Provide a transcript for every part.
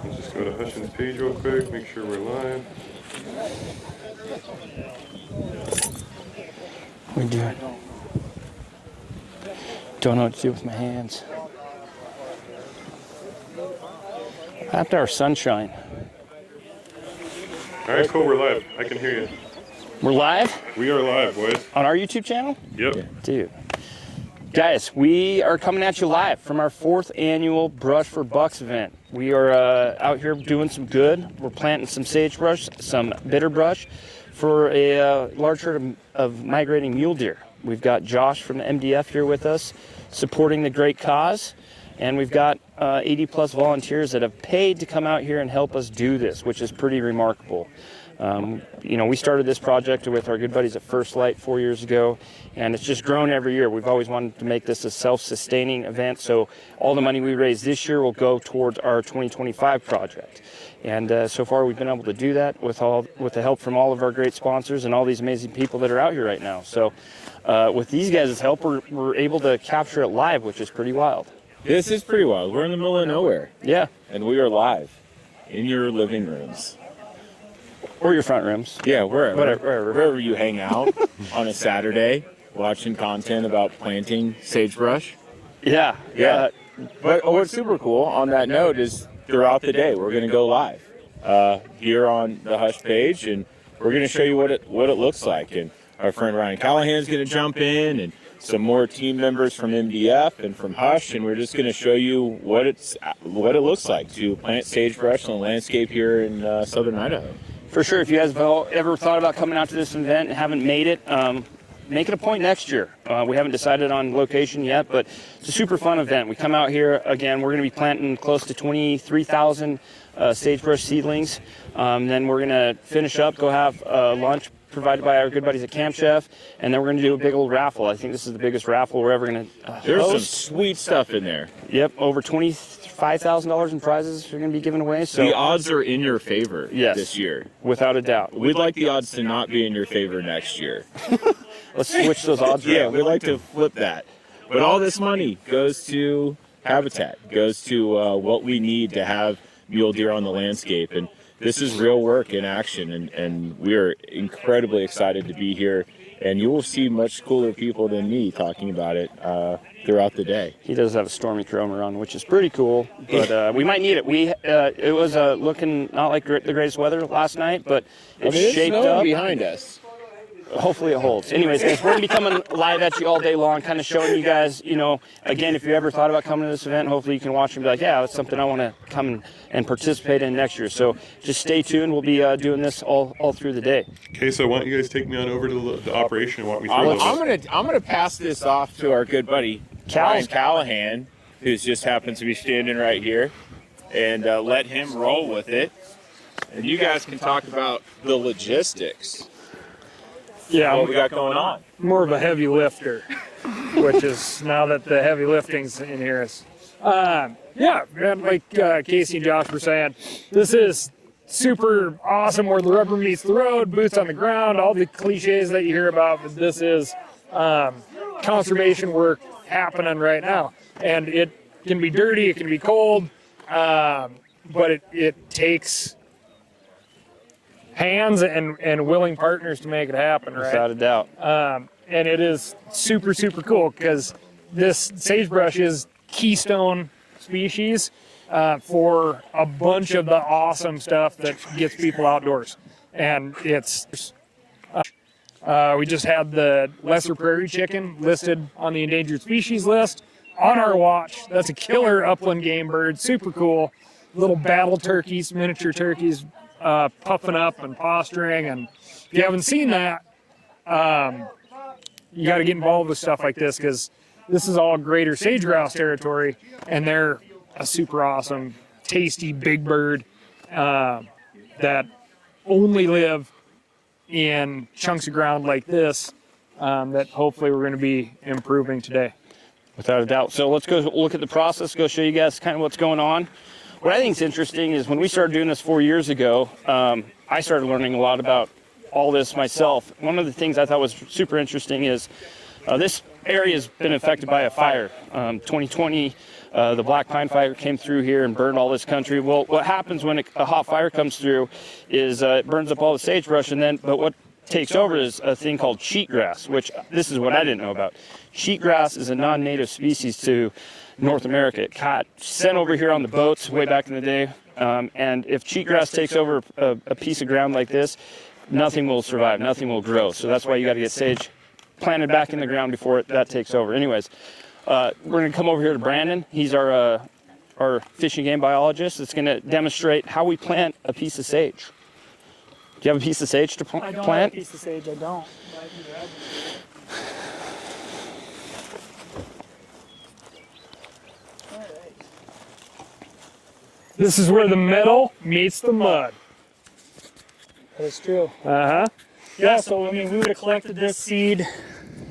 Let's just go to Hushin's page real quick, make sure we're live. We're doing. Don't know what to do with my hands. After our sunshine. All right, cool, we're live. I can hear you. We're live? We are live, boys. On our YouTube channel? Yep. Dude. Guys, we are coming at you live from our 4th annual Brush for Bucks event. We are out here doing some good. We're planting some sagebrush, some bitter brush for a large herd of migrating mule deer. We've got Josh from the MDF here with us supporting the great cause. And we've got 80 plus volunteers that have paid to come out here and help us do this, which is pretty remarkable. You know, we started this project with our good buddies at First Lite 4 years ago, and it's just grown every year. We've always wanted to make this a self-sustaining event, so all the money we raise this year will go towards our 2025 project. And so far we've been able to do that with the help from all of our great sponsors and all these amazing people that are out here right now. So with these guys' help, we're able to capture it live, which is pretty wild. This is pretty wild. We're in the middle of nowhere. Yeah. And we are live in your living rooms. Or your front rooms. Yeah, wherever you hang out on a Saturday, watching content about planting sagebrush. Yeah. Yeah. But what's super cool on that note is throughout the day, we're going to go live here on the Hush page, and we're going to show you what it looks like. And our friend Ryan Callahan's going to jump in, and some more team members from MDF and from Hush, and we're just going to show you what it looks like to plant sagebrush on the landscape here in southern Idaho. For sure. If you guys have ever thought about coming out to this event and haven't made it, make it a point next year. We haven't decided on location yet, but it's a super fun event. We come out here, again, we're going to be planting close to 23,000 sagebrush seedlings. Then we're going to finish up, go have lunch provided by our good buddies at Camp Chef, and then we're going to do a big old raffle. I think this is the biggest raffle we're ever going to There's host. some sweet stuff in there. Yep, over $25,000 in prizes are going to be given away. So the odds are in your favor this year. Without a doubt. We'd like the odds to not be in your favor next year. Let's switch those odds around. Yeah, we'd like to flip that. But all this money goes to habitat, goes to what we need to have mule deer on the landscape. And this is real work in action, and we are incredibly excited to be here. And you will see much cooler people than me talking about it throughout the day. He does have a stormy chromer on, which is pretty cool, but we might need it. It was looking not like the greatest weather last night, but it's shaped up. Behind us. Hopefully it holds. Anyways, guys, we're going to be coming live at you all day long, kind of showing you guys, you know, again, if you ever thought about coming to this event, hopefully you can watch and be like, yeah, that's something I want to come and participate in next year. So just stay tuned. We'll be doing this all through the day. Okay, so why don't you guys take me on over to the operation and walk me through this. I'm gonna pass this off to our good buddy, Ryan Callahan, who just happens to be standing right here, and let him roll with it. And you guys can talk about the logistics. Yeah, what we got going on. More of a heavy lifter, which is now that the heavy lifting's in here. Yeah, like Casey and Josh were saying, this is super awesome where the rubber meets the road, boots on the ground, all the cliches that you hear about, but this is conservation work happening right now. And it can be dirty, it can be cold, but it takes hands and willing partners to make it happen, right? Without a doubt. And it is super, super cool because this sagebrush is keystone species for a bunch of the awesome stuff that gets people outdoors. And it's, we just had the lesser prairie chicken listed on the endangered species list on our watch. That's a killer upland game bird, super cool. Little battle turkeys, miniature turkeys, puffing up and posturing, and if you haven't seen that, you got to get involved with stuff like this because this is all greater sage grouse territory, and they're a super awesome, tasty big bird that only live in chunks of ground like this that hopefully we're going to be improving today. Without a doubt. So let's go look at the process, go show you guys kind of what's going on. What I think is interesting is when we started doing this 4 years ago, I started learning a lot about all this myself. One of the things I thought was super interesting is this area's been affected by a fire. 2020, the black pine fire came through here and burned all this country. Well, what happens when a hot fire comes through is it burns up all the sagebrush, but what takes over is a thing called cheatgrass, which this is what I didn't know about. Cheatgrass is a non-native species to North America. It got sent over here on the boats way back in the day, and if cheatgrass takes over a piece of ground like this, nothing will survive, nothing will grow. So that's why you got to get sage planted back in the ground before that takes over. Anyways, we're going to come over here to Brandon. He's our fish and game biologist. That's going to demonstrate how we plant a piece of sage. Do you have a piece of sage to plant? I don't have a piece of sage, I don't. This is where the metal meets the mud. That is true. Uh-huh. Yeah, so I mean, we would have collected this seed.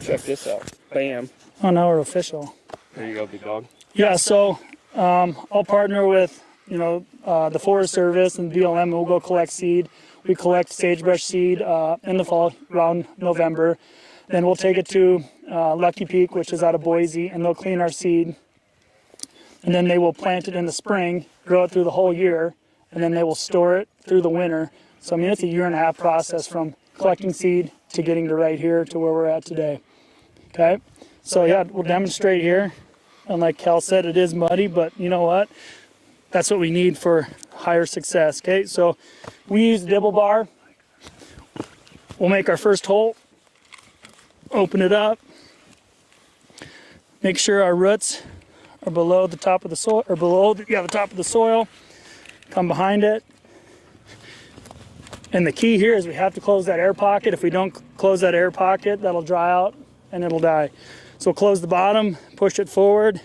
Check this out. Bam. Oh, now we're official. There you go, big dog. Yeah, so I'll partner with, the Forest Service and BLM, and we'll go collect seed. We collect sagebrush seed in the fall, around November. Then we'll take it to Lucky Peak, which is out of Boise, and they'll clean our seed. And then they will plant it in the spring, grow it through the whole year, and then they will store it through the winter. So, I mean, it's a 1.5-year process from collecting seed to getting to right here to where we're at today. Okay? So, yeah, we'll demonstrate here. And like Cal said, it is muddy, but you know what? That's what we need for higher success. Okay? So, we use dibble bar. We'll make our first hole. Open it up. Make sure our roots are below the top of the soil, or below the top of the soil. Come behind it. And the key here is we have to close that air pocket. If we don't close that air pocket, that'll dry out and it'll die. So we'll close the bottom, push it forward,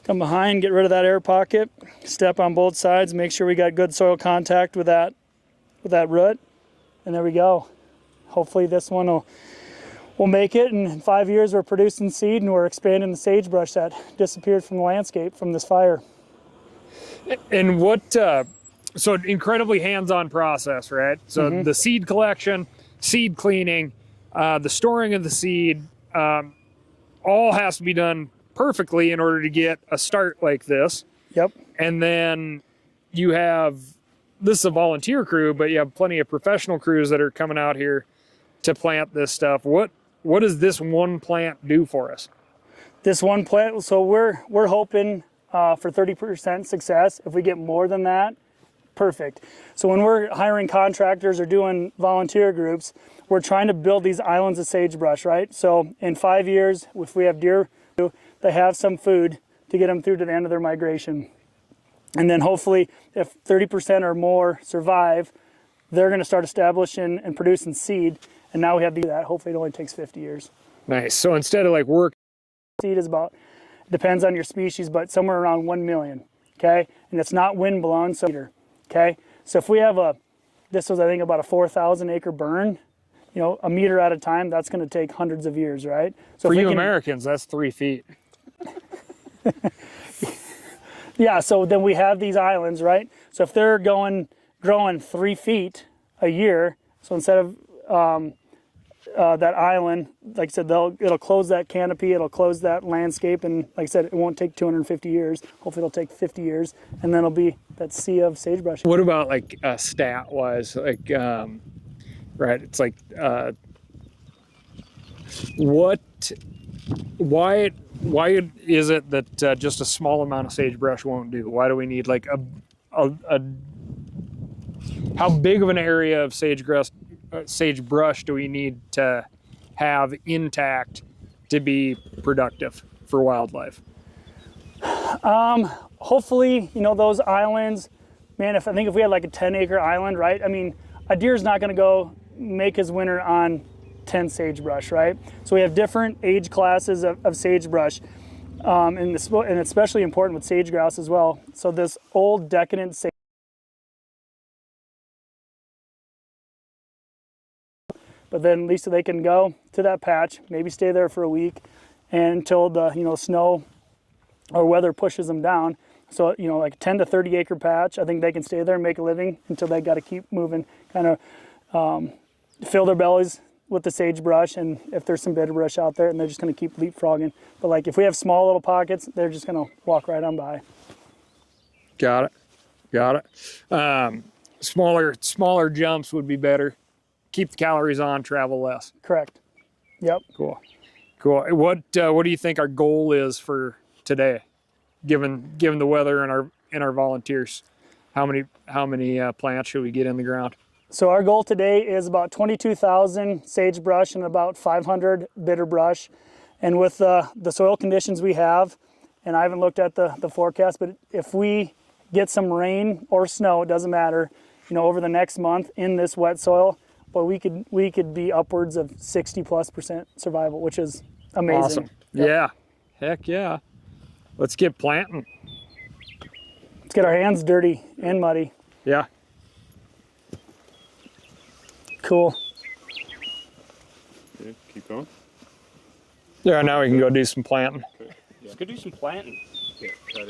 come behind, get rid of that air pocket, step on both sides, make sure we got good soil contact with that root, and there we go. Hopefully this one will make it, and in 5 years we're producing seed and we're expanding the sagebrush that disappeared from the landscape from this fire. And so incredibly hands-on process, right? So the seed collection, seed cleaning, the storing of the seed, all has to be done perfectly in order to get a start like this. Yep. And then you have, this is a volunteer crew, but you have plenty of professional crews that are coming out here to plant this stuff. What does this one plant do for us? This one plant, so we're hoping for 30% success. If we get more than that, perfect. So when we're hiring contractors or doing volunteer groups, we're trying to build these islands of sagebrush, right? So in 5 years, if we have deer, they have some food to get them through to the end of their migration. And then hopefully, if 30% or more survive, they're going to start establishing and producing seed. And now we have to do that. Hopefully it only takes 50 years. Nice. So instead of like work, seed is about, depends on your species, but somewhere around 1 million, okay? And it's not wind blown, so, okay? So if we have this was I think about a 4,000 acre burn, a meter at a time, that's going to take hundreds of years, right? So for you Americans, that's 3 feet. Yeah, so then we have these islands, right? So if they're growing 3 feet a year, so instead of that island, like I said, it'll close that canopy, it'll close that landscape, and like I said, it won't take 250 years. Hopefully it'll take 50 years, and then it'll be that sea of sagebrush. What about like stat-wise, like, right, it's like, why is it that just a small amount of sagebrush won't do? Why do we need like how big of an area of sagebrush do we need to have intact to be productive for wildlife? Hopefully, those islands, man, I think if we had like a 10-acre island, right? I mean, a deer's not going to go make his winter on 10 sagebrush, right? So we have different age classes of sagebrush, and especially important with sage grouse as well. So this old decadent sage, but then at least they can go to that patch, maybe stay there for a week, and until the snow or weather pushes them down. So like a 10 to 30 acre patch, I think they can stay there and make a living until they got to keep moving, kind of fill their bellies with the sagebrush, and if there's some bitter brush out there, and they're just going to keep leapfrogging. But like if we have small little pockets, they're just going to walk right on by. Got it. Got it. Smaller jumps would be better. Keep the calories on, travel less. Correct. Yep. Cool. Cool. What do you think our goal is for today, given the weather and our volunteers? How many plants should we get in the ground? So our goal today is about 22,000 sagebrush and about 500 bitter brush. And with the soil conditions we have, and I haven't looked at the forecast, but if we get some rain or snow, it doesn't matter, you know, over the next month in this wet soil, but we could be upwards of 60+% survival, which is amazing. Awesome. Yep. Yeah. Heck yeah. Let's get planting. Let's get our hands dirty and muddy. Yeah. Cool. Okay, keep going. Yeah, now we can go do some planting. Let's go do some planting. Oh,